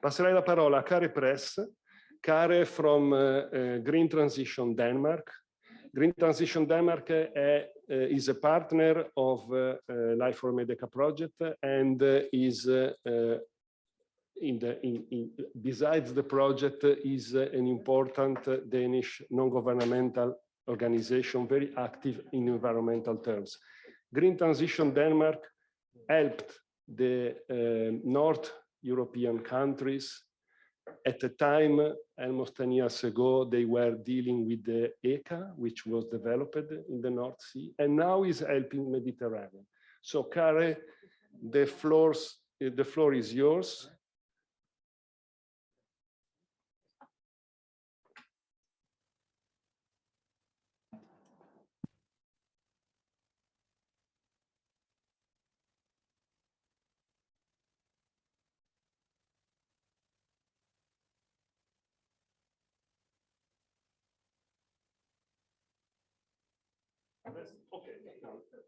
Passerei la parola a Care Press. Care from Green Transition Denmark. Green Transition Denmark is a partner of LIFE4MEDECA project and is besides the project is an important Danish non-governmental organization very active in environmental terms. Green Transition Denmark helped the North European countries. At the time, almost 10 years ago, they were dealing with the ECA, which was developed in the North Sea, and now is helping Mediterranean. So, Care, the floor is yours.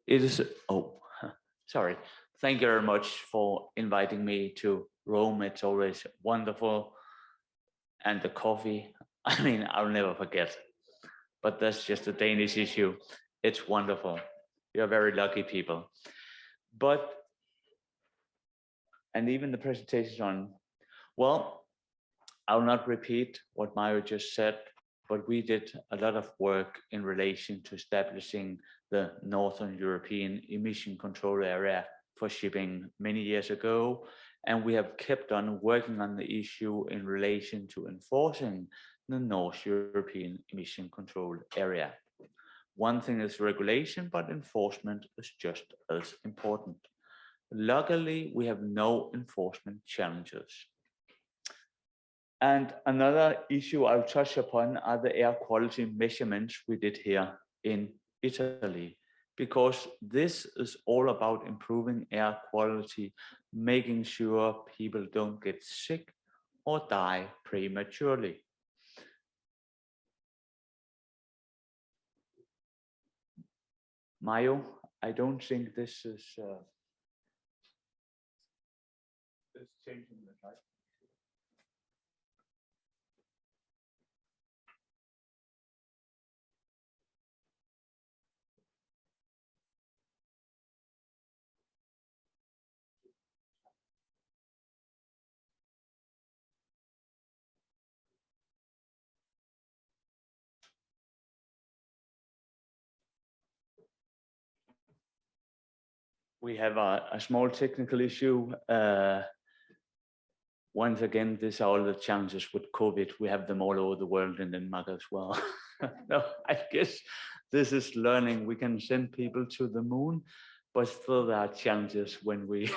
It is, oh, sorry. Thank you very much for inviting me to Rome. It's always wonderful. And the coffee, I mean, I'll never forget. But that's just a Danish issue. It's wonderful. You're very lucky people. But, and even the presentation's on, well, I'll not repeat what Mario just said, but we did a lot of work in relation to establishing the Northern European emission control area for shipping many years ago. And we have kept on working on the issue in relation to enforcing the North European emission control area. One thing is regulation, but enforcement is just as important. Luckily, we have no enforcement challenges. And another issue I'll touch upon are the air quality measurements we did here in Italy, because this is all about improving air quality, making sure people don't get sick or die prematurely. Mayo, I don't think this is changing the slide. We have a small technical issue. Once again, these are all the challenges with COVID. We have them all over the world in Denmark as well. No, I guess this is learning. We can send people to the moon, but still there are challenges when we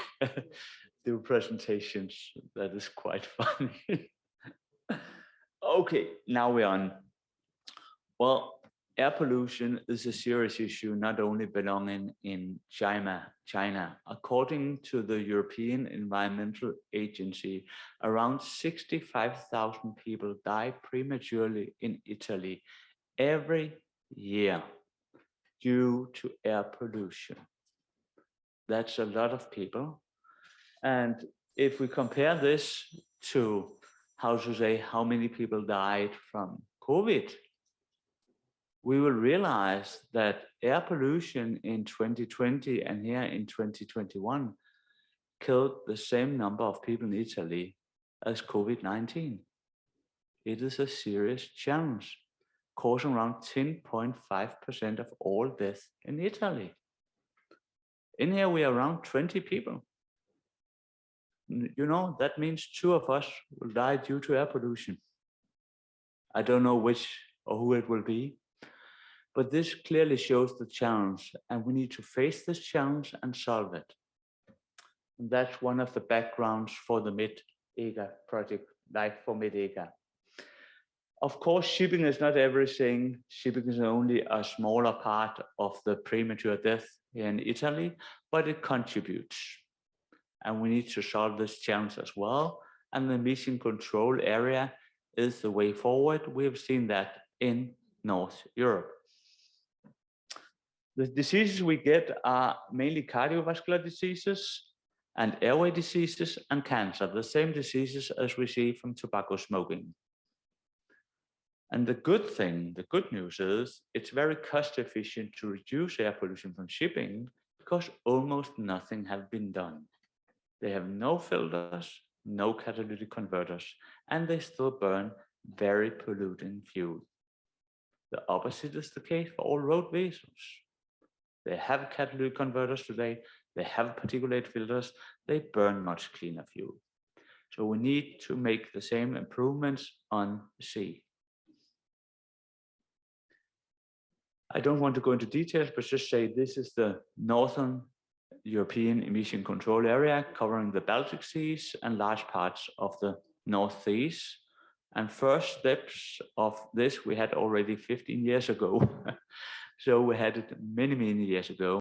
do presentations. That is quite funny. Okay, now we're on. Well, air pollution is a serious issue, not only belonging in China. According to the European Environmental Agency, around 65,000 people die prematurely in Italy every year due to air pollution. That's a lot of people. And if we compare this to, how to say, how many people died from COVID, we will realize that air pollution in 2020 and here in 2021 killed the same number of people in Italy as COVID-19. It is a serious challenge, causing around 10.5% of all deaths in Italy. In here, we are around 20 people. You know, that means 2 of us will die due to air pollution. I don't know which or who it will be. But this clearly shows the challenge, and we need to face this challenge and solve it. And that's one of the backgrounds for the MEDECA project, LIFE4MEDECA. Of course, shipping is not everything. Shipping is only a smaller part of the premature death here in Italy, but it contributes. And we need to solve this challenge as well. And the emission control area is the way forward. We have seen that in North Europe. The diseases we get are mainly cardiovascular diseases, and airway diseases and cancer, the same diseases as we see from tobacco smoking. And the good news is it's very cost efficient to reduce air pollution from shipping because almost nothing has been done. They have no filters, no catalytic converters, and they still burn very polluting fuel. The opposite is the case for all road vehicles. They have catalytic converters today, they have particulate filters, they burn much cleaner fuel. So we need to make the same improvements on the sea. I don't want to go into details, but just say this is the Northern European emission control area covering the Baltic Seas and large parts of the North Seas. And first steps of this we had already 15 years ago. So we had it many, many years ago.